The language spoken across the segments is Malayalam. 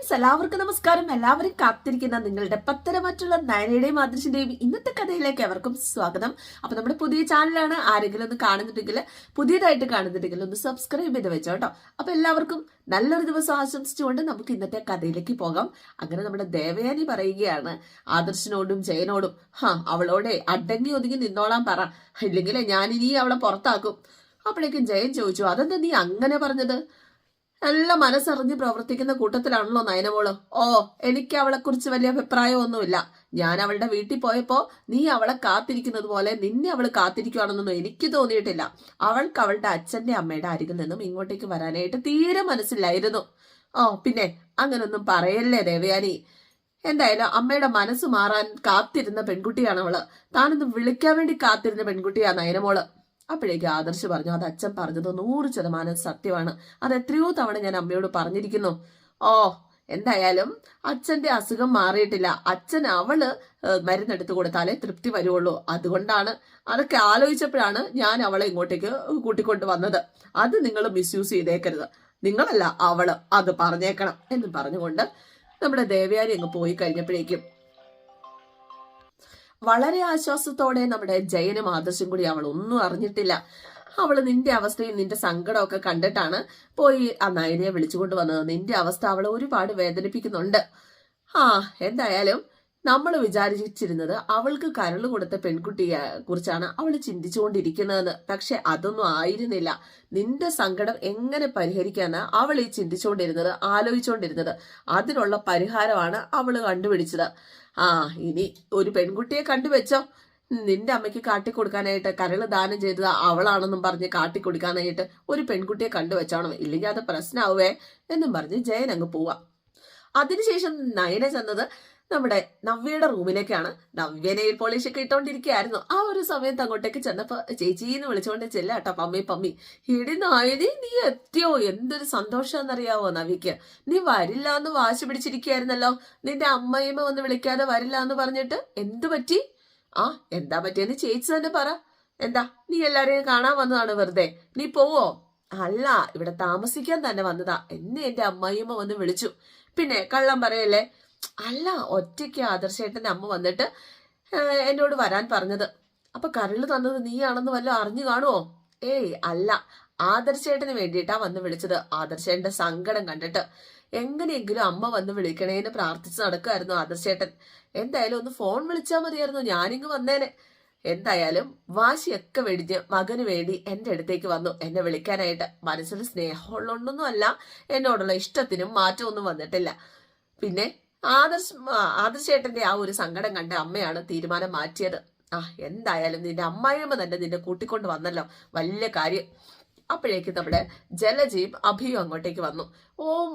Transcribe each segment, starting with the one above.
ഫ്രണ്ട്സ്, എല്ലാവർക്കും നമസ്കാരം. എല്ലാവരും കാത്തിരിക്കുന്ന നിങ്ങളുടെ പത്തരമാറ്റുള്ള നയനയുടെയും ആദർശിന്റെയും ഇന്നത്തെ കഥയിലേക്ക് അവർക്കും സ്വാഗതം. അപ്പൊ നമ്മുടെ പുതിയ ചാനലാണ്. ആരെങ്കിലും ഒന്ന് കാണുന്നുണ്ടെങ്കിൽ, പുതിയതായിട്ട് കാണുന്നുണ്ടെങ്കിൽ ഒന്ന് സബ്സ്ക്രൈബ് ചെയ്ത് വെച്ചോ കേട്ടോ. അപ്പൊ എല്ലാവർക്കും നല്ലൊരു ദിവസം ആശംസിച്ചുകൊണ്ട് നമുക്ക് ഇന്നത്തെ കഥയിലേക്ക് പോകാം. അങ്ങനെ നമ്മുടെ ദേവയാനി പറയുകയാണ് ആദർശിനോടും ജയനോടും, അവളോടെ അടങ്ങി ഒതുങ്ങി നിന്നോളാൻ പറ, ഇല്ലെങ്കിൽ ഞാനിനി അവളെ പുറത്താക്കും. അപ്പോഴേക്കും ജയൻ ചോദിച്ചു, അതെന്താ നീ അങ്ങനെ പറഞ്ഞത്? നല്ല മനസ്സറിഞ്ഞ് പ്രവർത്തിക്കുന്ന കൂട്ടത്തിലാണല്ലോ നയനമോള്. എനിക്ക് അവളെ കുറിച്ച് വലിയ അഭിപ്രായമൊന്നുമില്ല. ഞാൻ അവളുടെ വീട്ടിൽ പോയപ്പോ നീ അവളെ കാത്തിരിക്കുന്നത് പോലെ നിന്നെ അവള് കാത്തിരിക്കുവാണെന്നൊന്നും എനിക്ക് തോന്നിയിട്ടില്ല. അവൾക്ക് അവളുടെ അച്ഛന്റെ അമ്മയുടെ അരികിൽ നിന്നും ഇങ്ങോട്ടേക്ക് വരാനായിട്ട് തീരെ മനസ്സിലായിരുന്നു. പിന്നെ അങ്ങനൊന്നും പറയല്ലേ ദേവയാനി. എന്തായാലും അമ്മയുടെ മനസ്സ് മാറാൻ കാത്തിരുന്ന പെൺകുട്ടിയാണ് അവള്. താനൊന്ന് വിളിക്കാൻ വേണ്ടി കാത്തിരുന്ന പെൺകുട്ടിയാ നയനമോള്. അപ്പോഴേക്ക് ആദർശ് പറഞ്ഞു, അത് അച്ഛൻ പറഞ്ഞത് 100% സത്യമാണ്. അത് എത്രയോ തവണ ഞാൻ അമ്മയോട് പറഞ്ഞിരിക്കുന്നു. എന്തായാലും അച്ഛന്റെ അസുഖം മാറിയിട്ടില്ല. അച്ഛൻ അവള് മരുന്നെടുത്ത് കൊടുത്താലേ തൃപ്തി വരുവുള്ളൂ. അതുകൊണ്ടാണ്, അതൊക്കെ ആലോചിച്ചപ്പോഴാണ് ഞാൻ അവളെ ഇങ്ങോട്ടേക്ക് കൂട്ടിക്കൊണ്ട് വന്നത്. അത് നിങ്ങൾ മിസ്യൂസ് ചെയ്തേക്കരുത്. നിങ്ങളല്ല, അവള് അത് പറഞ്ഞേക്കണം എന്ന് പറഞ്ഞുകൊണ്ട് നമ്മുടെ ദേവയാനി അങ്ങ് പോയി കഴിഞ്ഞപ്പോഴേക്കും വളരെ ആശ്വാസത്തോടെ നമ്മുടെ ജയനും ആദർശം കൂടി അവൾ ഒന്നും അറിഞ്ഞിട്ടില്ല. അവള് നിന്റെ അവസ്ഥയും നിന്റെ സങ്കടമൊക്കെ കണ്ടിട്ടാണ് പോയി ആ നയനയെ വിളിച്ചുകൊണ്ട് വന്നത്. നിന്റെ അവസ്ഥ അവളെ ഒരുപാട് വേദനിപ്പിക്കുന്നുണ്ട്. എന്തായാലും നമ്മൾ വിചാരിച്ചിരുന്നത് അവൾക്ക് കരള് കൊടുത്ത പെൺകുട്ടിയെ കുറിച്ചാണ് അവൾ ചിന്തിച്ചുകൊണ്ടിരിക്കുന്നതെന്ന്. പക്ഷെ അതൊന്നും ആയിരുന്നില്ല. നിന്റെ സങ്കടം എങ്ങനെ പരിഹരിക്കാന്ന് അവൾ ഈ ചിന്തിച്ചുകൊണ്ടിരുന്നത്, ആലോചിച്ചുകൊണ്ടിരുന്നത്. അതിനുള്ള പരിഹാരമാണ് അവള് കണ്ടുപിടിച്ചത്. ഇനി ഒരു പെൺകുട്ടിയെ കണ്ടുവെച്ചോ. നിന്റെ അമ്മയ്ക്ക് കാട്ടിക്കൊടുക്കാനായിട്ട് കരള് ദാനം ചെയ്തത് അവളാണെന്നും പറഞ്ഞ് കാട്ടിക്കൊടുക്കാനായിട്ട് ഒരു പെൺകുട്ടിയെ കണ്ടുവെച്ചോണം, ഇല്ലെങ്കിൽ അത് പ്രശ്നമാവേ എന്നും പറഞ്ഞ് ജയൻ അങ്ങ് പോവാം. അതിനുശേഷം നയന ചെന്നത് നമ്മുടെ നവ്യയുടെ റൂമിലേക്കാണ്. നവ്യ നെയിൽ പോളിഷ് ഒക്കെ ഇട്ടോണ്ടിരിക്കുകയായിരുന്നു. ആ ഒരു സമയത്ത് അങ്ങോട്ടേക്ക് ചെന്നപ്പോ ചേച്ചീന്ന് വിളിച്ചോണ്ട് ചെല്ലാട്ടോ, പമ്മി. ഇടി നായനി, നീ എത്തിയോ? എന്തൊരു സന്തോഷം എന്നറിയാവോ നവ്യക്ക്. നീ വരില്ല എന്ന് വാശി പിടിച്ചിരിക്കുകയായിരുന്നല്ലോ. നിന്റെ അമ്മയമ്മ വന്ന് വിളിക്കാതെ വരില്ല എന്ന് പറഞ്ഞിട്ട് എന്തു പറ്റി? എന്താ പറ്റിയെന്ന് ചേച്ചി തന്നെ പറ. എന്താ, നീ എല്ലാരെയും കാണാൻ വന്നതാണ് വെറുതെ? നീ പോവോ? അല്ല, ഇവിടെ താമസിക്കാൻ തന്നെ വന്നതാ. എന്നെ എന്റെ അമ്മായിയമ്മ വന്ന് വിളിച്ചു. പിന്നെ കള്ളം പറയല്ലേ? അല്ല, ഒറ്റയ്ക്ക് ആദർശേട്ടന്റെ അമ്മ വന്നിട്ട് എന്നോട് വരാൻ പറഞ്ഞത്. അപ്പൊ കരള് തന്നത് നീയാണെന്ന് വല്ലതും അറിഞ്ഞു കാണുമോ? അല്ല, ആദർശേട്ടന് വേണ്ടിയിട്ടാ വന്ന് വിളിച്ചത്. ആദർശേട്ടന്റെ സങ്കടം കണ്ടിട്ട് എങ്ങനെയെങ്കിലും അമ്മ വന്ന് വിളിക്കണേന്ന് പ്രാർത്ഥിച്ച് നടക്കുമായിരുന്നു ആദർശേട്ടൻ. എന്തായാലും ഒന്ന് ഫോൺ വിളിച്ചാൽ മതിയായിരുന്നു, ഞാനിങ്ങ് വന്നേനെ. എന്തായാലും വാശിയൊക്കെ വെടിഞ്ഞ് മകന് വേണ്ടി എന്റെ അടുത്തേക്ക് വന്നു എന്നെ വിളിക്കാനായിട്ട്. മനസ്സിൽ സ്നേഹമുള്ളൊന്നും അല്ല, എന്നോടുള്ള ഇഷ്ടത്തിനും മാറ്റമൊന്നും വന്നിട്ടില്ല. പിന്നെ ആദർശേട്ടന്റെ ആ ഒരു സങ്കടം കണ്ട അമ്മയാണ് തീരുമാനം മാറ്റിയത്. എന്തായാലും നിന്റെ അമ്മായിയമ്മ തന്നെ നിന്നെ കൂട്ടിക്കൊണ്ട് വന്നല്ലോ, വലിയ കാര്യം. അപ്പോഴേക്ക് നമ്മുടെ ജലജയും അഭിയും അങ്ങോട്ടേക്ക് വന്നു.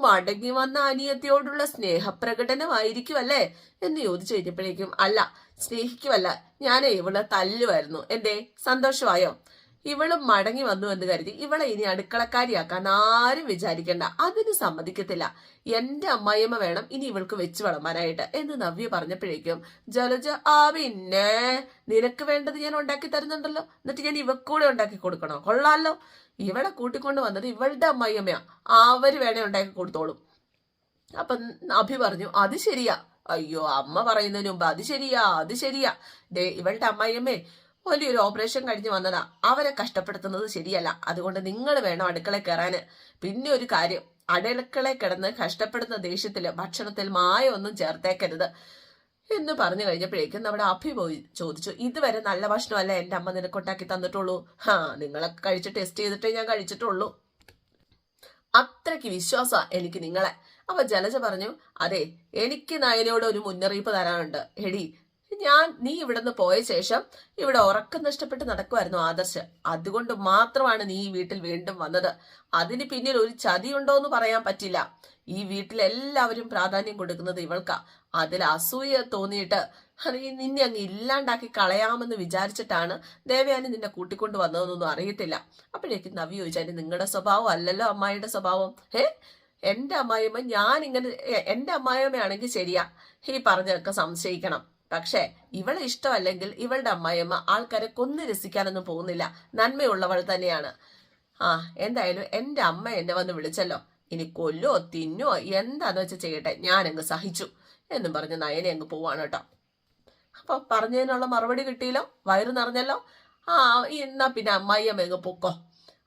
മടങ്ങി വന്ന അനിയത്തിയോടുള്ള സ്നേഹപ്രകടനമായിരിക്കുമല്ലേ എന്ന് ചോദിച്ചു കഴിഞ്ഞപ്പോഴേക്കും, അല്ല, സ്നേഹിക്കുമല്ല, ഞാനേ ഇവളെ തല്ലുമായിരുന്നു. എന്തേ, സന്തോഷമായോ? ഇവളും മടങ്ങി വന്നു എന്ന് കരുതി ഇവളെ ഇനി അടുക്കളക്കാരിയാക്കാൻ ആരും വിചാരിക്കണ്ട. അതിന് സമ്മതിക്കത്തില്ല. എന്റെ അമ്മായിയമ്മ വേണം ഇനി ഇവൾക്ക് വെച്ച് വിളമ്പാനായിട്ട് എന്ന് നവ്യ പറഞ്ഞപ്പോഴേക്കും ജലജ, പിന്നെ നിനക്ക് വേണ്ടത് ഞാൻ ഉണ്ടാക്കി തരുന്നുണ്ടല്ലോ, എന്നിട്ട് ഞാൻ ഇവക്കൂടെ ഉണ്ടാക്കി കൊടുക്കണോ? കൊള്ളാലോ. ഇവളെ കൂട്ടിക്കൊണ്ട് വന്നത് ഇവളുടെ അമ്മായിയമ്മയാ, അവര് വേണേ ഉണ്ടാക്കി കൊടുത്തോളും. അപ്പൊ അഭി പറഞ്ഞു, അത് ശരിയാ. അയ്യോ, അമ്മ പറയുന്നതിന് മുമ്പ് അത് ശരിയാ. ഇവളുടെ അമ്മായിയമ്മേ വലിയൊരു ഓപ്പറേഷൻ കഴിഞ്ഞ് വന്നതാ. അവരെ കഷ്ടപ്പെടുത്തുന്നത് ശരിയല്ല. അതുകൊണ്ട് നിങ്ങൾ വേണം അടുക്കളയിൽ കയറാന്. പിന്നെ ഒരു കാര്യം, അടുക്കളയിൽ കിടന്ന് കഷ്ടപ്പെടുന്ന ദേഷ്യത്തില് ഭക്ഷണത്തിൽ മായമൊന്നും ചേർത്തേക്കരുത് എന്ന് പറഞ്ഞു കഴിഞ്ഞപ്പോഴേക്കും നമ്മുടെ അഭി പോയി ചോദിച്ചു, ഇതുവരെ നല്ല ഭക്ഷണമല്ല എന്റെ അമ്മ നിനക്കൊണ്ടാക്കി തന്നിട്ടുള്ളൂ. നിങ്ങളൊക്കെ കഴിച്ച് ടെസ്റ്റ് ചെയ്തിട്ടേ ഞാൻ കഴിച്ചിട്ടുള്ളൂ. അത്രയ്ക്ക് വിശ്വാസ എനിക്ക് നിങ്ങളെ. അപ്പൊ ജലജ പറഞ്ഞു, അതെ, എനിക്ക് നയനയോട് ഒരു മുന്നറിയിപ്പ് തരാനുണ്ട്. നീ ഇവിടുന്ന് പോയ ശേഷം ഇവിടെ ഉറക്കം നഷ്ടപ്പെട്ട് നടക്കുമായിരുന്നു ആദർശ്. അതുകൊണ്ട് മാത്രമാണ് നീ ഈ വീട്ടിൽ വീണ്ടും വന്നത്. അതിന് പിന്നിൽ ഒരു ചതിയുണ്ടോ എന്ന് പറയാൻ പറ്റില്ല. ഈ വീട്ടിലെല്ലാവരും പ്രാധാന്യം കൊടുക്കുന്നത് ഇവൾക്കാ. അതിൽ അസൂയ തോന്നിയിട്ട് നിന്നെ അങ്ങ് ഇല്ലാണ്ടാക്കി കളയാമെന്ന് വിചാരിച്ചിട്ടാണ് ദേവയാനി നിന്നെ കൂട്ടിക്കൊണ്ട് വന്നതെന്നൊന്നും അറിയത്തില്ല. അപ്പോഴേക്കും നവി ചോദിച്ചാൽ, നിങ്ങളുടെ സ്വഭാവം അല്ലല്ലോ അമ്മായിയുടെ സ്വഭാവം. എന്റെ അമ്മായിയമ്മ, എന്റെ അമ്മായിയമ്മയാണെങ്കിൽ ശരിയാ, ഈ പറഞ്ഞതൊക്കെ സംശയിക്കണം. പക്ഷെ ഇവളെ ഇഷ്ടമല്ലെങ്കിൽ ഇവളുടെ അമ്മായിയമ്മ ആൾക്കാരെ കൊന്നു രസിക്കാനൊന്നും പോകുന്നില്ല, നന്മയുള്ളവൾ തന്നെയാണ്. എന്തായാലും എന്റെ അമ്മ എന്നെ വന്ന് വിളിച്ചല്ലോ, ഇനി കൊല്ലോ തിന്നോ എന്താന്ന് വെച്ചാൽ ചെയ്യട്ടെ, ഞാനങ്ങ് സഹിച്ചു എന്നും പറഞ്ഞ് നയനെ അങ്ങ് പോവാണ് കേട്ടോ. അപ്പൊ പറഞ്ഞതിനുള്ള മറുപടി കിട്ടിയല്ലോ, വയറ് നിറഞ്ഞല്ലോ. ആ എന്നാ പിന്നെ അമ്മായിയമ്മ അങ്ങ് പൊക്കോ,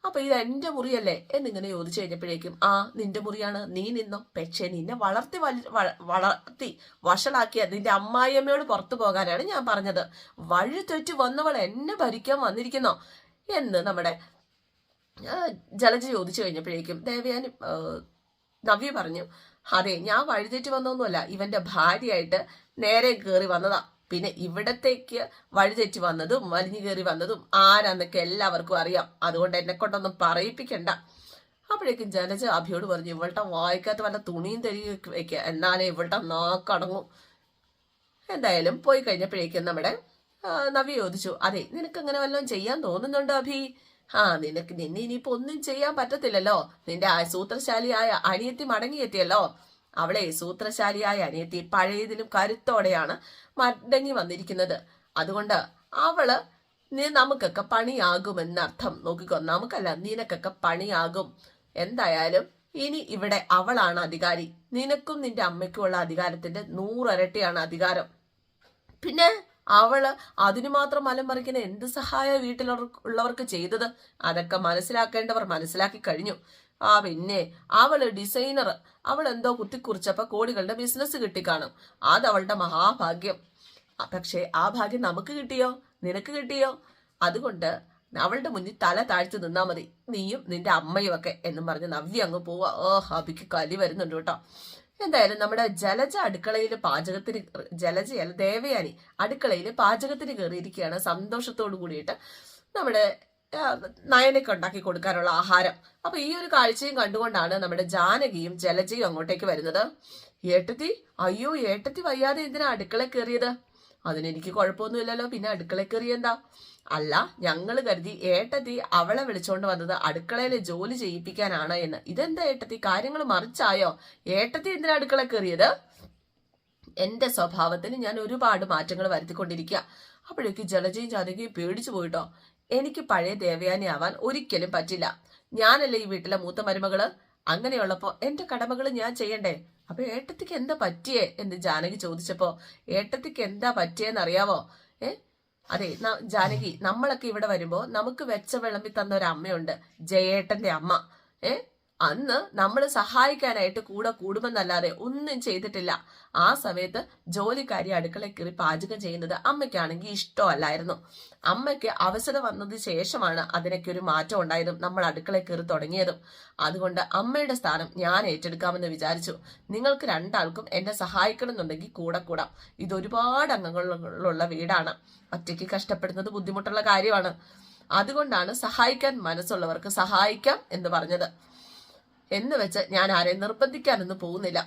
അപ്പൊ ഇത് എന്റെ മുറിയല്ലേ എന്നിങ്ങനെ ചോദിച്ചു കഴിഞ്ഞപ്പോഴേക്കും, ആ നിന്റെ മുറിയാണ്, നീ നിന്നോ, പക്ഷേ നിന്നെ വളർത്തി വഷളാക്കിയ നിന്റെ അമ്മായിയമ്മയോട് പുറത്തു പോകാനാണ് ഞാൻ പറഞ്ഞത്. വഴി തെറ്റി വന്നവൾ എന്നെ ഭരിക്കാൻ വന്നിരിക്കുന്നോ എന്ന് നമ്മുടെ ജലജ ചോദിച്ചു കഴിഞ്ഞപ്പോഴേക്കും ദേവയാനി നവ്യ പറഞ്ഞു, അതെ ഞാൻ വഴിതെറ്റി വന്നൊന്നുമല്ല, ഇവന്റെ ഭാര്യയായിട്ട് നേരെ കയറി വന്നതാ. പിന്നെ ഇവിടത്തേക്ക് വഴിതെറ്റി വന്നതും വലിഞ്ഞു കയറി വന്നതും ആരാന്നൊക്കെ എല്ലാവർക്കും അറിയാം, അതുകൊണ്ട് എന്നെ കൊണ്ടൊന്നും പറയിപ്പിക്കണ്ട. അപ്പോഴേക്കും ജലജ അഭിയോട് പറഞ്ഞു, ഇവളുടെ വായിക്കാത്ത വല്ല തുണിയും തരി വെക്കുക, എന്നാലേ ഇവളുടെ നാക്കടങ്ങും. എന്തായാലും പോയി കഴിഞ്ഞപ്പോഴേക്കും നമ്മുടെ നവ്യ ചോദിച്ചു, അതെ നിനക്ക് അങ്ങനെ വല്ലതും ചെയ്യാൻ തോന്നുന്നുണ്ടോ അഭി? നിന്നെ ഇനിയിപ്പോ ഒന്നും ചെയ്യാൻ പറ്റത്തില്ലല്ലോ, നിന്റെ സൂത്രശാലിയായ അനിയത്തി മടങ്ങിയെത്തിയല്ലോ. അവളെ സൂത്രശാലിയായ അനിയത്തി പഴയതിലും കരുത്തോടെയാണ് മടങ്ങി വന്നിരിക്കുന്നത്. അതുകൊണ്ട് അവള് നമുക്കൊക്കെ പണിയാകുമെന്നർത്ഥം. നോക്കിക്കോ, നമുക്കല്ല നിനക്കൊക്കെ പണിയാകും. എന്തായാലും ഇനി ഇവിടെ അവളാണ് അധികാരി. നിനക്കും നിന്റെ അമ്മയ്ക്കുമുള്ള അധികാരത്തിന്റെ 100 ഇരട്ടിയാണ് അധികാരം. പിന്നെ അവള് അതിനു മാത്രം മലം മറിക്കുന്ന എന്ത് സഹായ വീട്ടിലുള്ളവർക്ക് ചെയ്തത് അതൊക്കെ മനസ്സിലാക്കേണ്ടവർ മനസ്സിലാക്കി കഴിഞ്ഞു. പിന്നെ അവള് ഡിസൈനർ, അവൾ എന്തോ കുത്തിക്കുറിച്ചപ്പോ കോടികളുടെ ബിസിനസ് കിട്ടിക്കാണും, അതവളുടെ മഹാഭാഗ്യം. പക്ഷെ ആ ഭാഗ്യം നമുക്ക് കിട്ടിയോ, നിനക്ക് കിട്ടിയോ? അതുകൊണ്ട് അവളുടെ മുന്നിൽ തല താഴ്ത്തി നിന്നാ മതി, നീയും നിന്റെ അമ്മയും ഒക്കെ എന്നും പറഞ്ഞ് നവ്യ അങ്ങ് പോവാ. അഭിക്ക് കലി വരുന്നുണ്ട് കേട്ടോ. എന്തായാലും നമ്മുടെ ജലജ അടുക്കളയിൽ പാചകത്തിന്, ജലജയല്ല ദേവയാനി അടുക്കളയിൽ പാചകത്തിന് കയറിയിരിക്കുകയാണ് സന്തോഷത്തോടു കൂടിയിട്ട് നമ്മുടെ നയനയ്ക്ക് ഉണ്ടാക്കി കൊടുക്കാനുള്ള ആഹാരം. അപ്പൊ ഈ ഒരു കാഴ്ചയും കണ്ടുകൊണ്ടാണ് നമ്മുടെ ജാനകിയും ജലജയും അങ്ങോട്ടേക്ക് വരുന്നത്. ഏട്ടത്തി, അയ്യോ ഏട്ടത്തി വയ്യാതെ എന്തിനാ അടുക്കള കയറിയത്? അതിനെനിക്ക് കുഴപ്പമൊന്നുമില്ലല്ലോ, പിന്നെ അടുക്കള കയറിയെന്താ? അല്ല, ഞങ്ങൾ കരുതി ഏട്ടത്തി അവളെ വിളിച്ചോണ്ട് വന്നത് അടുക്കളയിലെ ജോലി ചെയ്യിപ്പിക്കാനാണ് എന്ന്. ഇതെന്താ ഏട്ടത്തി, കാര്യങ്ങൾ മറിച്ചായോ? ഏട്ടത്തി എന്തിനാ അടുക്കള കയറിയത്? എന്റെ സ്വഭാവത്തിന് ഞാൻ ഒരുപാട് മാറ്റങ്ങൾ വരുത്തിക്കൊണ്ടിരിക്കുക. അപ്പോഴേക്ക് ജലജയും ജാനകിയും പേടിച്ചു പോയിട്ടോ. എനിക്ക് പഴയ ദേവയാനി ആവാൻ ഒരിക്കലും പറ്റില്ല. ഞാനല്ലേ ഈ വീട്ടിലെ മൂത്ത മരുമകള്. അങ്ങനെയുള്ളപ്പോ എന്റെ കടമകൾ ഞാൻ ചെയ്യണ്ടേ? അപ്പൊ ഏട്ടത്തിക്ക് എന്താ പറ്റിയേ എന്ന് ജാനകി ചോദിച്ചപ്പോ, ഏട്ടത്തിക്ക് എന്താ പറ്റിയെന്ന് അറിയാവോ? അതെ ജാനകി, നമ്മളൊക്കെ ഇവിടെ വരുമ്പോ നമുക്ക് വെച്ച വിളമ്പി തന്ന ഒരു അമ്മയുണ്ട്, ജയേട്ടന്റെ അമ്മ. അന്ന് നമ്മൾ സഹായിക്കാനായിട്ട് കൂടെ കൂടുമെന്നല്ലാതെ ഒന്നും ചെയ്തിട്ടില്ല. ആ സമയത്ത് ജോലിക്കാരി അടുക്കളയിൽ കയറി പാചകം ചെയ്യുന്നത് അമ്മയ്ക്കാണെങ്കിൽ ഇഷ്ടമല്ലായിരുന്നു. അമ്മയ്ക്ക് അവസരം വന്നതിന് ശേഷമാണ് അതിനൊക്കെ ഒരു മാറ്റം ഉണ്ടായതും നമ്മൾ അടുക്കളയിൽ കയറി തുടങ്ങിയതും. അതുകൊണ്ട് അമ്മയുടെ സ്ഥാനം ഞാൻ ഏറ്റെടുക്കാമെന്ന് വിചാരിച്ചു. നിങ്ങൾക്ക് രണ്ടാൾക്കും എന്നെ സഹായിക്കണം എന്നുണ്ടെങ്കിൽ കൂടെ കൂടാം. ഇതൊരുപാട് അംഗങ്ങളുള്ള വീടാണ്, ഒറ്റയ്ക്ക് കഷ്ടപ്പെടുന്നത് ബുദ്ധിമുട്ടുള്ള കാര്യമാണ്. അതുകൊണ്ടാണ് സഹായിക്കാൻ മനസ്സുള്ളവർക്ക് സഹായിക്കാം എന്ന് പറഞ്ഞത്. എന്ന് വെച്ച് ഞാൻ ആരെയും നിർബന്ധിക്കാനൊന്നും പോകുന്നില്ല.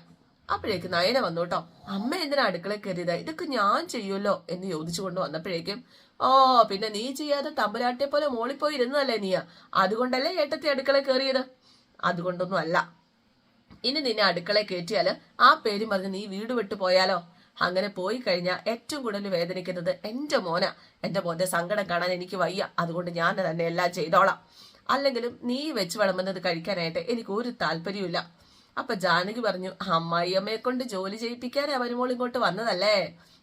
അപ്പോഴേക്ക് നയന വന്നു കേട്ടോ. അമ്മ എന്തിനാ അടുക്കളയിൽ കയറിയത്? ഇതൊക്കെ ഞാൻ ചെയ്യുമല്ലോ എന്ന് ചോദിച്ചു കൊണ്ട് വന്നപ്പോഴേക്കും, പിന്നെ നീ ചെയ്യാതെ തമ്പുരാട്ടിയെ പോലെ മോളിപ്പോയി ഇരുന്നതല്ലേ നീ, അതുകൊണ്ടല്ലേ ഏട്ടത്തി അടുക്കളയിൽ കയറിയത്? അതുകൊണ്ടൊന്നും അല്ല. ഇനി നിന്നെ അടുക്കളയിൽ കയറ്റിയാല് ആ പേരും പറഞ്ഞ് നീ വീട് വിട്ടു പോയാലോ? അങ്ങനെ പോയി കഴിഞ്ഞാൽ ഏറ്റവും കൂടുതൽ വേദനിക്കുന്നത് എന്റെ മോന. എന്റെ മോന്റെ സങ്കടം കാണാൻ എനിക്ക് വയ്യ, അതുകൊണ്ട് ഞാൻ തന്നെ എല്ലാം ചെയ്തോളാം. അല്ലെങ്കിലും നീ വെച്ച് വിളമ്പുന്നത് കഴിക്കാനായിട്ട് എനിക്ക് ഒരു താല്പര്യമില്ല. അപ്പൊ ജാനകി പറഞ്ഞു, അമ്മായിയമ്മയെ കൊണ്ട് ജോലി ചെയ്യിപ്പിക്കാൻ അവരുമോൾ ഇങ്ങോട്ട് വന്നതല്ലേ?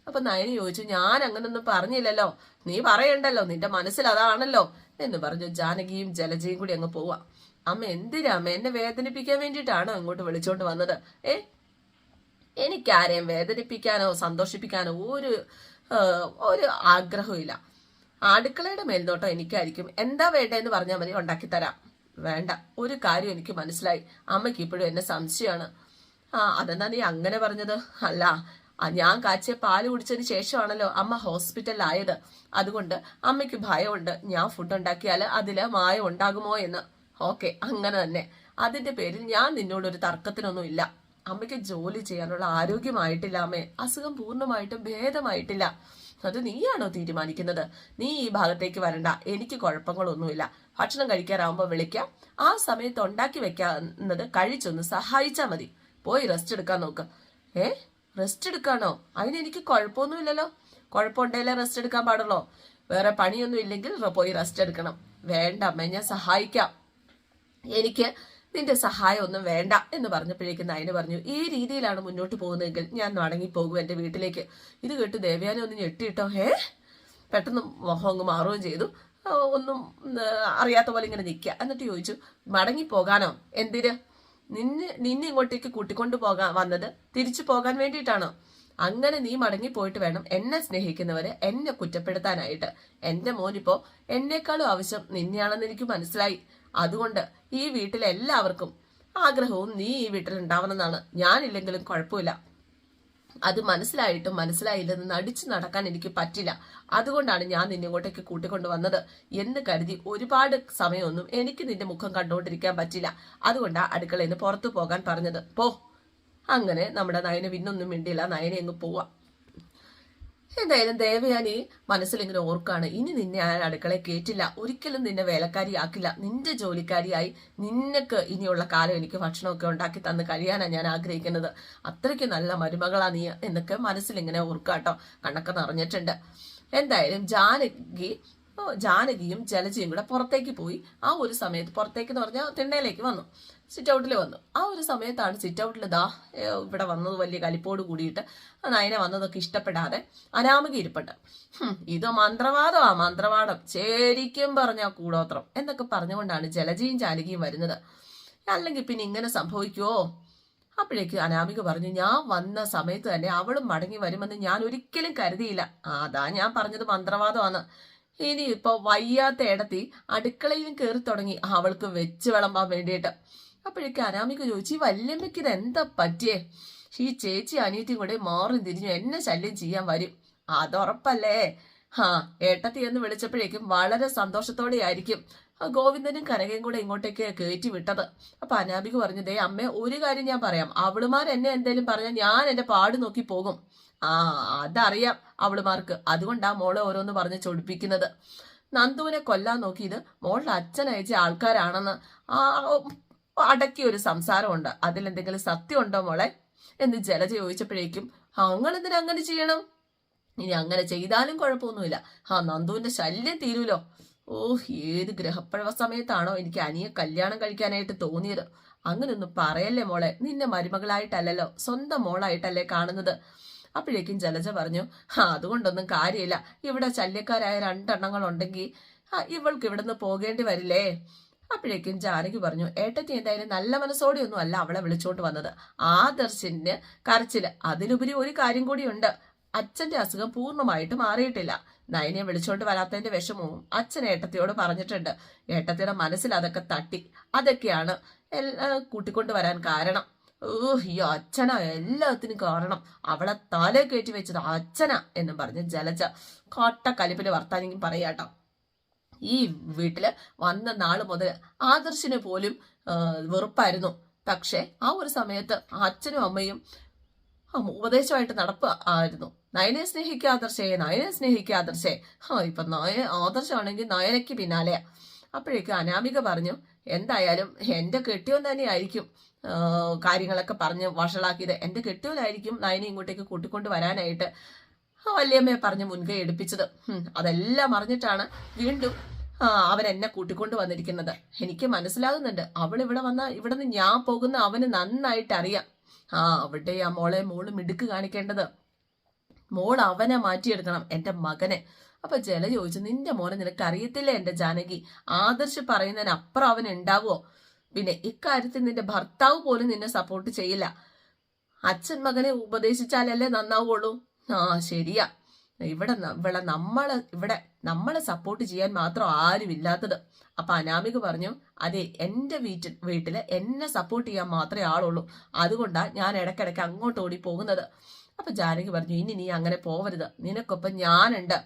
അപ്പൊ നയനി ചോദിച്ചു, ഞാൻ അങ്ങനൊന്നും പറഞ്ഞില്ലല്ലോ, നീ പറയണ്ടല്ലോ, നിന്റെ മനസ്സിൽ അതാണല്ലോ എന്ന് പറഞ്ഞു. ജാനകിയും ജലജയും കൂടി അങ്ങ് പോവാ. അമ്മ എന്തിനാ അമ്മ എന്നെ വേദനിപ്പിക്കാൻ വേണ്ടിയിട്ടാണോ ഇങ്ങോട്ട് വിളിച്ചോണ്ട് വന്നത്? എനിക്കാരെയും വേദനിപ്പിക്കാനോ സന്തോഷിപ്പിക്കാനോ ഒരു ആഗ്രഹവും ഇല്ല. അടുക്കളയുടെ മേൽനോട്ടം എനിക്കായിരിക്കും. എന്താ വേണ്ടതെന്ന് പറഞ്ഞാൽ മതി, ഉണ്ടാക്കി തരാം. വേണ്ട, ഒരു കാര്യം എനിക്ക് മനസ്സിലായി, അമ്മയ്ക്ക് ഇപ്പോഴും എന്നെ സംശയമാണ്. അതെന്താ നീ അങ്ങനെ പറഞ്ഞത്? അല്ല, ഞാൻ കാച്ചിയ പാല് കുടിച്ചതിന് ശേഷമാണല്ലോ അമ്മ ഹോസ്പിറ്റലിലായത്. അതുകൊണ്ട് അമ്മയ്ക്ക് ഭയമുണ്ട്, ഞാൻ ഫുഡ് ഉണ്ടാക്കിയാൽ അതില് മായം ഉണ്ടാകുമോ എന്ന്. ഓക്കെ, അങ്ങനെ തന്നെ. അതിന്റെ പേരിൽ ഞാൻ നിന്നോടൊരു തർക്കത്തിനൊന്നും ഇല്ല. അമ്മയ്ക്ക് ജോലി ചെയ്യാനുള്ള ആരോഗ്യമായിട്ടില്ല അമ്മേ, അസുഖം പൂർണ്ണമായിട്ടും ഭേദമായിട്ടില്ല. അത് നീയാണോ തീരുമാനിക്കുന്നത്? നീ ഈ ഭാഗത്തേക്ക് വരണ്ട, എനിക്ക് കുഴപ്പങ്ങളൊന്നുമില്ല. ഭക്ഷണം കഴിക്കാറാവുമ്പോ വിളിക്കാം, ആ സമയത്ത് ഉണ്ടാക്കി വെക്കാന്നത് കഴിച്ചൊന്ന് സഹായിച്ചാ മതി. പോയി റെസ്റ്റ് എടുക്കാൻ നോക്ക്. റെസ്റ്റ് എടുക്കാനോ? അതിനെനിക്ക് കുഴപ്പമൊന്നുമില്ലല്ലോ. കുഴപ്പമുണ്ടെങ്കിലേ റെസ്റ്റ് എടുക്കാൻ പാടുള്ളോ? വേറെ പണിയൊന്നും ഇല്ലെങ്കിൽ പോയി റെസ്റ്റ് എടുക്കണം. വേണ്ട അമ്മ, ഞാൻ സഹായിക്കാം. എനിക്ക് നിന്റെ സഹായം ഒന്നും വേണ്ട എന്ന് പറഞ്ഞപ്പോഴേക്കും നയന പറഞ്ഞു, ഈ രീതിയിലാണ് മുന്നോട്ട് പോകുന്നതെങ്കിൽ ഞാൻ മടങ്ങിപ്പോകും എന്റെ വീട്ടിലേക്ക്. ഇത് കേട്ട് ദേവയാനി ഒന്ന് ഞെട്ടിയിട്ടോ. പെട്ടെന്ന് മുഖം അങ്ങ് മാറുകയും ചെയ്തു. ഒന്നും അറിയാത്ത പോലെ ഇങ്ങനെ നിൽക്കുക. എന്നിട്ട് ചോദിച്ചു, മടങ്ങിപ്പോകാനോ? എന്തിന്? നിന്നെ ഇങ്ങോട്ടേക്ക് കൂട്ടിക്കൊണ്ടു പോകാൻ വന്നത് തിരിച്ചു പോകാൻ വേണ്ടിയിട്ടാണോ? അങ്ങനെ നീ മടങ്ങിപ്പോയിട്ട് വേണം എന്നെ സ്നേഹിക്കുന്നവരെ എന്നെ കുറ്റപ്പെടുത്താനായിട്ട്. എന്റെ മോനിപ്പോ എന്നെക്കാളും ആവശ്യം നിന്നെയാണെന്ന് എനിക്ക് മനസ്സിലായി. അതുകൊണ്ട് ഈ വീട്ടിലെ എല്ലാവർക്കും ആഗ്രഹവും നീ ഈ വീട്ടിൽ ഉണ്ടാവണമെന്നാണ്. ഞാനില്ലെങ്കിലും കുഴപ്പമില്ല. അത് മനസ്സിലായിട്ടും മനസ്സിലായില്ലെന്ന് നടിച്ചു നടക്കാൻ എനിക്ക് പറ്റില്ല. അതുകൊണ്ടാണ് ഞാൻ നിന്നെ ഇങ്ങോട്ടേക്ക് കൂട്ടിക്കൊണ്ടു വന്നത് എന്ന് കരുതി ഒരുപാട് സമയമൊന്നും എനിക്ക് നിന്റെ മുഖം കണ്ടുകൊണ്ടിരിക്കാൻ പറ്റില്ല. അതുകൊണ്ടാ അടുക്കളയിൽ നിന്ന് പുറത്തു പോകാൻ പറഞ്ഞത്. പോ. അങ്ങനെ നമ്മുടെ നയന പിന്നൊന്നും മിണ്ടിയില്ല. നയനെ അങ്ങ് പോവാ. എന്തായാലും ദേവയാനി മനസ്സിലിങ്ങനെ ഓർക്കാണ്, ഇനി നിന്നെ ഞാൻ അടുക്കളയിൽ കേറ്റില്ല, ഒരിക്കലും നിന്നെ വേലക്കാരിയാക്കില്ല, നിന്റെ ജോലിക്കാരിയായി നിനക്ക് ഇനിയുള്ള കാലം എനിക്ക് ഭക്ഷണമൊക്കെ ഉണ്ടാക്കി തന്ന് കഴിയാനാണ് ഞാൻ ആഗ്രഹിക്കുന്നത്. അത്രയ്ക്ക് നല്ല മരുമകളാ നീ എന്നൊക്കെ മനസ്സിലിങ്ങനെ ഓർക്കാട്ടോ. കണ്ണൊക്കെ നിറഞ്ഞിട്ടുണ്ട്. എന്തായാലും ജാനകിയും ജലജയും കൂടെ പുറത്തേക്ക് പോയി. ആ ഒരു സമയത്ത് പുറത്തേക്ക് എന്ന് പറഞ്ഞാൽ തിണ്ണയിലേക്ക് വന്നു, സിറ്റ് ഔട്ടിൽ വന്നു. ആ ഒരു സമയത്താണ് സിറ്റ് ഔട്ടിൽ ഇവിടെ വന്നത് വലിയ കലിപ്പോട് കൂടിയിട്ട് നയന വന്നതൊക്കെ ഇഷ്ടപ്പെടാതെ അനാമിക ഇരിപ്പുണ്ട്. ഇത് മന്ത്രവാദം ശരിക്കും പറഞ്ഞ കൂടോത്രം എന്നൊക്കെ പറഞ്ഞുകൊണ്ടാണ് ജലജയും ജാനകിയും വരുന്നത്. അല്ലെങ്കിൽ പിന്നെ ഇങ്ങനെ സംഭവിക്കുവോ? അപ്പോഴേക്ക് അനാമിക പറഞ്ഞു, ഞാൻ വന്ന സമയത്ത് തന്നെ അവളും മടങ്ങി വരുമെന്ന് ഞാൻ ഒരിക്കലും കരുതിയില്ല. അതാ ഞാൻ പറഞ്ഞത് മന്ത്രവാദമാണ്. ഇനി ഇപ്പൊ വയ്യാത്ത ഇടത്തി അടുക്കളയിലും കയറി തുടങ്ങി അവൾക്ക് വെച്ച് വിളമ്പാൻ വേണ്ടിയിട്ട്. അപ്പോഴേക്ക് അനാമിക ചോദിച്ചു, ഈ വല്യമ്മയ്ക്ക് ഇത് എന്താ പറ്റിയേ? ഈ ചേച്ചി അനിയത്തിയും കൂടെ മാറി തിരിഞ്ഞു എന്നെ ശല്യം ചെയ്യാൻ വരും. അതുറപ്പല്ലേ? ഏട്ടത്തി എന്ന് വിളിച്ചപ്പോഴേക്കും വളരെ സന്തോഷത്തോടെ ആയിരിക്കും ഗോവിന്ദനും കനകയും കൂടെ ഇങ്ങോട്ടേക്ക് കയറ്റി വിട്ടത്. അപ്പൊ അനാമിക പറഞ്ഞു, ദേ അമ്മേ, ഒരു കാര്യം ഞാൻ പറയാം, അവളുമാർ എന്നെ എന്തേലും പറഞ്ഞാൽ ഞാൻ എന്റെ പാട് നോക്കി പോകും. അതറിയാം അവളുമാർക്ക്. അതുകൊണ്ടാ മോളെ ഓരോന്ന് പറഞ്ഞ് ചൊടിപ്പിക്കുന്നത്. നന്ദുവിനെ കൊല്ലാൻ നോക്കിയത് മോളുടെ അച്ഛൻ അയച്ച ആൾക്കാരാണെന്ന് അടക്കിയ ഒരു സംസാരമുണ്ട്. അതിലെന്തെങ്കിലും സത്യം ഉണ്ടോ മോളെ എന്ന് ജലജ ചോദിച്ചപ്പോഴേക്കും, അങ്ങനെന്തിനാ അങ്ങനെ ചെയ്യണം? ഇനി അങ്ങനെ ചെയ്താലും കുഴപ്പമൊന്നുമില്ല. നന്ദുവിന്റെ ശല്യം തീരൂലോ. ഏത് ഗ്രഹപ്പഴവ സമയത്താണോ എനിക്ക് അനിയെ കല്യാണം കഴിക്കാനായിട്ട് തോന്നിയത്. അങ്ങനൊന്നും പറയല്ലേ മോളെ, നിന്നെ മരുമകളായിട്ടല്ലല്ലോ സ്വന്തം മോളായിട്ടല്ലേ കാണുന്നത്. അപ്പോഴേക്കും ജലജ പറഞ്ഞു, അതുകൊണ്ടൊന്നും കാര്യമില്ല. ഇവിടെ ശല്യക്കാരായ 2 എണ്ണങ്ങൾ ഉണ്ടെങ്കിൽ ഇവൾക്ക് ഇവിടുന്ന് പോകേണ്ടി വരില്ലേ? അപ്പോഴേക്കും ജാനകി പറഞ്ഞു, ഏട്ടത്തി എന്തായാലും നല്ല മനസ്സോടെ ഒന്നും അല്ല അവളെ വിളിച്ചോണ്ട് വന്നത്. ആദർശിന് കരച്ചില്. അതിലുപരി ഒരു കാര്യം കൂടിയുണ്ട്, അച്ഛന്റെ അസുഖം പൂർണ്ണമായിട്ട് മാറിയിട്ടില്ല. നയനെ വിളിച്ചോണ്ട് വരാത്തതിന്റെ വിഷമവും അച്ഛൻ ഏട്ടത്തിയോട് പറഞ്ഞിട്ടുണ്ട്. ഏട്ടത്തിയുടെ മനസ്സിൽ അതൊക്കെ തട്ടി. അതൊക്കെയാണ് കൂട്ടിക്കൊണ്ട് വരാൻ കാരണം. ഈ അച്ഛനാ എല്ലാത്തിനും കാരണം. അവളെ തല കയറ്റി വെച്ചത് അച്ഛനാ എന്നും പറഞ്ഞ് ജലജ കോട്ടക്കലിപ്പില് വർത്താനെങ്കിൽ പറയാട്ടോ. ഈ വീട്ടില് വന്ന നാള് മുതൽ ആദർശിന് പോലും വെറുപ്പായിരുന്നു. പക്ഷെ ആ ഒരു സമയത്ത് അച്ഛനും അമ്മയും ഉപദേശമായിട്ട് ആയിരുന്നു, നയനെ സ്നേഹിക്കുക ആദർശേ. ഇപ്പൊ ആദർശമാണെങ്കിൽ നയനയ്ക്ക് പിന്നാലെയാ. അപ്പോഴേക്കും അനാമിക പറഞ്ഞു, എന്തായാലും എന്റെ കെട്ടിയോൻ തന്നെയായിരിക്കും കാര്യങ്ങളൊക്കെ പറഞ്ഞ് വഷളാക്കിയത്. എന്റെ കെട്ടിയോനായിരിക്കും നയനെ ഇങ്ങോട്ടേക്ക് കൂട്ടിക്കൊണ്ട് വരാനായിട്ട് വല്യമ്മയെ പറഞ്ഞ് മുൻകൈ എടുപ്പിച്ചത്. അതെല്ലാം അറിഞ്ഞിട്ടാണ് വീണ്ടും അവൻ എന്നെ കൂട്ടിക്കൊണ്ട് വന്നിരിക്കുന്നത്. എനിക്ക് മനസ്സിലാകുന്നുണ്ട്, അവൾ ഇവിടെ വന്ന ഇവിടെ നിന്ന് ഞാൻ പോകുന്ന അവന് നന്നായിട്ട് അറിയാം. അവിടെ മോള് മിടുക്ക് കാണിക്കേണ്ടത്. മോൾ അവനെ മാറ്റിയെടുക്കണം, എന്റെ മകനെ. അപ്പൊ ജല ചോദിച്ചു, നിന്റെ മോനെ നിനക്ക് അറിയത്തില്ലേ എന്റെ ജാനകി? ആദർശ് പറയുന്നതിനപ്പുറം അവൻ ഉണ്ടാവുമോ? പിന്നെ ഇക്കാര്യത്തിൽ നിന്റെ ഭർത്താവ് പോലും നിന്നെ സപ്പോർട്ട് ചെയ്യില്ല. അച്ഛൻ മകനെ ഉപദേശിച്ചാലല്ലേ നന്നാവുള്ളൂ. ശരിയാ. ഇവിടെ നമ്മളെ സപ്പോർട്ട് ചെയ്യാൻ മാത്രം ആരുമില്ലാത്തത്. അപ്പൊ അനാമിക പറഞ്ഞു, അതെ, എന്റെ വീട്ടില് എന്നെ സപ്പോർട്ട് ചെയ്യാൻ മാത്രമേ ആളുള്ളൂ. അതുകൊണ്ടാ ഞാൻ ഇടയ്ക്കിടയ്ക്ക് അങ്ങോട്ട് ഓടി പോകുന്നത്. അപ്പൊ ജാനകി പറഞ്ഞു, ഇനി നീ അങ്ങനെ പോവരുത്, നിനക്കൊപ്പം ഞാനുണ്ട്.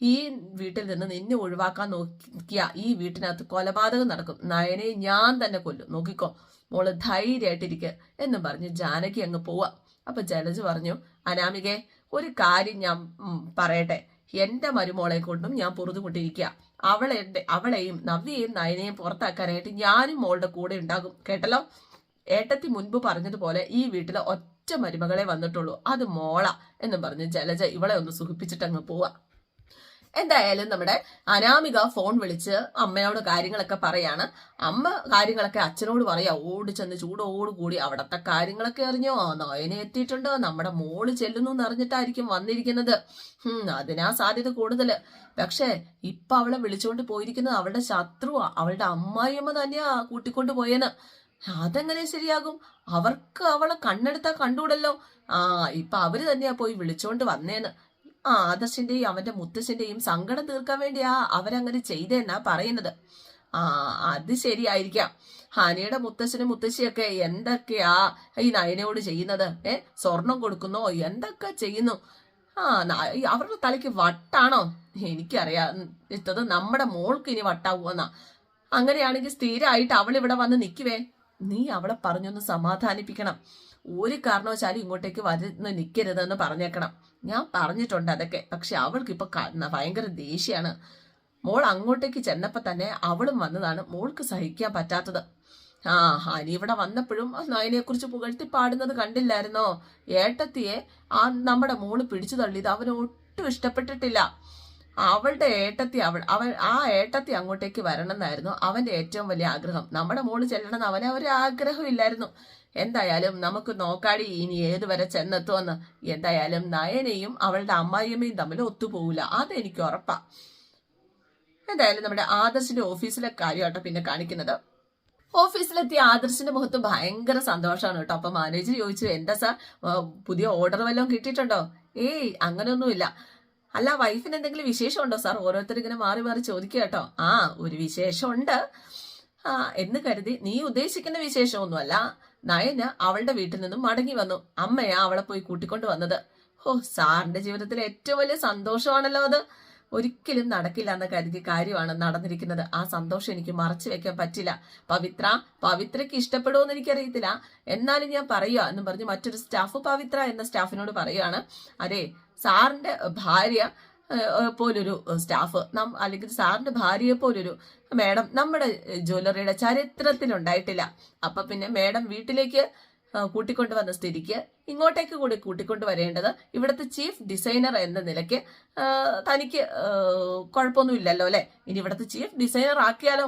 ഈ വീട്ടിൽ നിന്ന് നിന്നെ ഒഴിവാക്കാൻ നോക്കിയ ഈ വീട്ടിനകത്ത് കൊലപാതകം നടക്കും. നയനെ ഞാൻ തന്നെ കൊല്ലും, നോക്കിക്കോ, മോള് ധൈര്യമായിട്ടിരിക്കുക എന്നും പറഞ്ഞ് ജാനകി അങ്ങ് പോവാ. അപ്പൊ ജലജ പറഞ്ഞു, അനാമികെ, ഒരു കാര്യം ഞാൻ പറയട്ടെ, എന്റെ മരുമോളെ കൊണ്ടും ഞാൻ പൊറുതുമുട്ടിരിക്കുക. അവളെയും നവ്യയെയും നയനെയും പുറത്താക്കാനായിട്ട് ഞാനും മോളുടെ കൂടെ ഉണ്ടാകും, കേട്ടല്ലോ. ഏട്ടത്തി മുൻപ് പറഞ്ഞതുപോലെ ഈ വീട്ടിലെ ഒറ്റ മരുമകളെ വന്നിട്ടുള്ളൂ, അത് മോള എന്നും പറഞ്ഞ് ജലജ ഇവളെ ഒന്ന് സുഖിപ്പിച്ചിട്ട് അങ്ങ് പോവാ. എന്തായാലും നമ്മുടെ അനാമിക ഫോൺ വിളിച്ച് അമ്മയോട് കാര്യങ്ങളൊക്കെ പറയാണ്. അമ്മ കാര്യങ്ങളൊക്കെ അച്ഛനോട് പറയാ. ഓടി ചെന്ന് ചൂടോട് കൂടി അവിടത്തെ കാര്യങ്ങളൊക്കെ അറിഞ്ഞോ, നയന എത്തിയിട്ടുണ്ട്, നമ്മുടെ മോള് ചെല്ലുന്നു എന്ന് അറിഞ്ഞിട്ടായിരിക്കും വന്നിരിക്കുന്നത്. അതിനാ സാധ്യത കൂടുതല്. പക്ഷെ ഇപ്പൊ അവളെ വിളിച്ചുകൊണ്ട് പോയിരിക്കുന്നത് അവളുടെ ശത്രുവാ, അവളുടെ അമ്മായിയമ്മ തന്നെയാ കൂട്ടിക്കൊണ്ടു പോയെന്ന്. അതെങ്ങനെ ശരിയാകും? അവർക്ക് അവളെ കണ്ണെടുത്താ കണ്ടൂടല്ലോ. ഇപ്പൊ അവര് തന്നെയാ പോയി വിളിച്ചോണ്ട് വന്നേന്ന്. ആദർശിന്റെയും അവന്റെ മുത്തശ്ശന്റെയും സങ്കടം തീർക്കാൻ വേണ്ടിയാ അവരങ്ങനെ ചെയ്തെന്നാ പറയുന്നത്. അത് ശരിയായിരിക്കാം. ഹനിയുടെ മുത്തശ്ശനും മുത്തശ്ശിയൊക്കെ എന്തൊക്കെയാ ഈ നയനയോട് ചെയ്യുന്നത്? സ്വർണം കൊടുക്കുന്നോ, എന്തൊക്കെ ചെയ്യുന്നു? അവരുടെ തലയ്ക്ക് വട്ടാണോ? എനിക്കറിയാം ഇട്ടത് നമ്മുടെ മോൾക്ക് ഇനി വട്ടാവുമെന്നാ. അങ്ങനെയാണെങ്കിൽ സ്ഥിരമായിട്ട് അവൾ ഇവിടെ വന്ന് നിൽക്കുവേ. നീ അവളെ പറഞ്ഞൊന്ന് സമാധാനിപ്പിക്കണം. ഒരു കാരണവശാലും ഇങ്ങോട്ടേക്ക് വരുന്ന നിൽക്കരുതെന്ന് പറഞ്ഞേക്കണം. ഞാൻ പറഞ്ഞിട്ടുണ്ട് അതൊക്കെ. പക്ഷെ അവൾക്ക് ഇപ്പൊ ഭയങ്കര ദേഷ്യാണ്. മോൾ അങ്ങോട്ടേക്ക് ചെന്നപ്പോ തന്നെ അവളും വന്നതാണ് മോൾക്ക് സഹിക്കാൻ പറ്റാത്തത്. ഹനി ഇവിടെ വന്നപ്പോഴും നയനെ കുറിച്ച് പുകഴ്ത്തി പാടുന്നത് കണ്ടില്ലായിരുന്നോ? ഏട്ടത്തിയെ നമ്മുടെ മോള് പിടിച്ചു തള്ളിയത് അവന് ഒട്ടും ഇഷ്ടപ്പെട്ടിട്ടില്ല. അവളുടെ ഏട്ടത്തി ആ ഏട്ടത്തി അങ്ങോട്ടേക്ക് വരണം എന്നായിരുന്നു അവന്റെ ഏറ്റവും വലിയ ആഗ്രഹം. നമ്മുടെ മോള് ചെല്ലണമെന്ന് അവന് ഒരു ആഗ്രഹം ഇല്ലായിരുന്നു. എന്തായാലും നമുക്ക് നോക്കാടി ഇനി ഏതുവരെ ചെന്നെത്തുമെന്ന്. എന്തായാലും നയനയും അവളുടെ അമ്മായിയമ്മയും തമ്മിൽ ഒത്തുപോകില്ല, അതെനിക്ക് ഉറപ്പാ. എന്തായാലും നമ്മുടെ ആദർശിന്റെ ഓഫീസിലെ കാര്യമാട്ടോ പിന്നെ കാണിക്കുന്നത്. ഓഫീസിലെത്തിയ ആദർശിന്റെ മുഖത്ത് ഭയങ്കര സന്തോഷമാണ് കേട്ടോ. അപ്പൊ മാനേജർ ചോദിച്ചു, എന്താ സാർ പുതിയ ഓർഡർ വല്ലതും കിട്ടിയിട്ടുണ്ടോ? അങ്ങനെയൊന്നുമില്ല. അല്ല, വൈഫിന് എന്തെങ്കിലും വിശേഷമുണ്ടോ സാർ? ഓരോരുത്തർ ഇങ്ങനെ മാറി മാറി ചോദിക്കുക കേട്ടോ. ഒരു വിശേഷമുണ്ട് എന്ന് കരുതി നീ ഉദ്ദേശിക്കുന്ന വിശേഷമൊന്നുമല്ല. നയന് അവളുടെ വീട്ടിൽ നിന്നും മടങ്ങി വന്നു. അമ്മയാ അവളെ പോയി കൂട്ടിക്കൊണ്ട് വന്നത്. സാറിന്റെ ജീവിതത്തിലെ ഏറ്റവും വലിയ സന്തോഷമാണല്ലോ അത്. ഒരിക്കലും നടക്കില്ല എന്ന കരുതിയ കാര്യമാണ് നടന്നിരിക്കുന്നത്. ആ സന്തോഷം എനിക്ക് മറച്ചു വെക്കാൻ പറ്റില്ല. പവിത്രയ്ക്ക് ഇഷ്ടപ്പെടുമോന്ന് എനിക്കറിയത്തില്ല, എന്നാലും ഞാൻ പറയുക എന്നും പറഞ്ഞ് മറ്റൊരു സ്റ്റാഫ് പവിത്ര എന്ന സ്റ്റാഫിനോട് പറയുകയാണ്, അതെ സാറിന്റെ ഭാര്യ പോലൊരു സ്റ്റാഫ് അല്ലെങ്കിൽ സാറിന്റെ ഭാര്യയെ പോലൊരു മേഡം നമ്മുടെ ജ്വല്ലറിയുടെ ചരിത്രത്തിലുണ്ടായിട്ടില്ല. അപ്പൊ പിന്നെ മേഡം വീട്ടിലേക്ക് കൂട്ടിക്കൊണ്ടുവന്ന സ്ഥിതിക്ക് ഇങ്ങോട്ടേക്ക് കൂടി കൂട്ടിക്കൊണ്ടു വരേണ്ടത് ഇവിടുത്തെ ചീഫ് ഡിസൈനർ എന്ന നിലയ്ക്ക് തനിക്ക് കുഴപ്പമൊന്നുമില്ലല്ലോ അല്ലെ? ഇനി ഇവിടുത്തെ ചീഫ് ഡിസൈനർ ആക്കിയാലോ?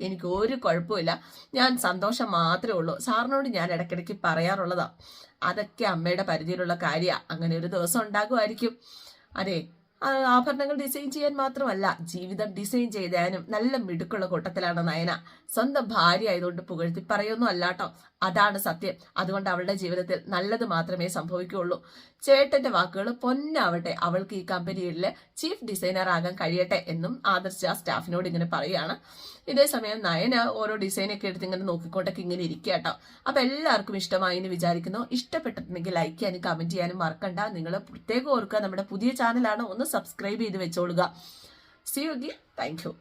എനിക്ക് ഒരു കുഴപ്പമില്ല, ഞാൻ സന്തോഷം മാത്രമേ ഉള്ളൂ. സാറിനോട് ഞാൻ ഇടയ്ക്കിടയ്ക്ക് പറയാറുള്ളതാ. അതൊക്കെ അമ്മയുടെ പരിധിയിലുള്ള കാര്യമാണ്. അങ്ങനെ ഒരു ദിവസം ഉണ്ടാകുമായിരിക്കും. അതെ, ആഭരണങ്ങൾ ഡിസൈൻ ചെയ്യാൻ മാത്രമല്ല ജീവിതം ഡിസൈൻ ചെയ്താനും നല്ല മിടുക്കുള്ള കൂട്ടത്തിലാണ് നയന. സ്വന്തം ഭാര്യ ആയതുകൊണ്ട് പുകഴ്ത്തി പറയൊന്നും അല്ലാട്ടോ, അതാണ് സത്യം. അതുകൊണ്ട് അവളുടെ ജീവിതത്തിൽ നല്ലത് മാത്രമേ സംഭവിക്കുകയുള്ളൂ. ചേട്ടന്റെ വാക്കുകൾ പൊന്നാവട്ടെ, അവൾക്ക് ഈ കമ്പനിയിലെ ചീഫ് ഡിസൈനർ ആകാൻ കഴിയട്ടെ എന്നും ആദർശ സ്റ്റാഫിനോട് ഇങ്ങനെ പറയുകയാണ്. ഇതേ സമയം നയന ഓരോ ഡിസൈനൊക്കെ എടുത്ത് ഇങ്ങനെ നോക്കിക്കൊണ്ടൊക്കെ ഇങ്ങനെ ഇരിക്കുക കേട്ടോ. അപ്പൊ എല്ലാവർക്കും ഇഷ്ടമായി എന്ന് വിചാരിക്കുന്നു. ഇഷ്ടപ്പെട്ടിട്ടുണ്ടെങ്കിൽ ലൈക്ക് ചെയ്യാനും കമന്റ് ചെയ്യാനും മറക്കണ്ട. നിങ്ങൾ പ്രത്യേകം ഓർക്കുക, നമ്മുടെ പുതിയ ചാനലാണ്, ഒന്ന് സബ്സ്ക്രൈബ് ചെയ്ത് വെച്ചോളുക. See you again. Thank U.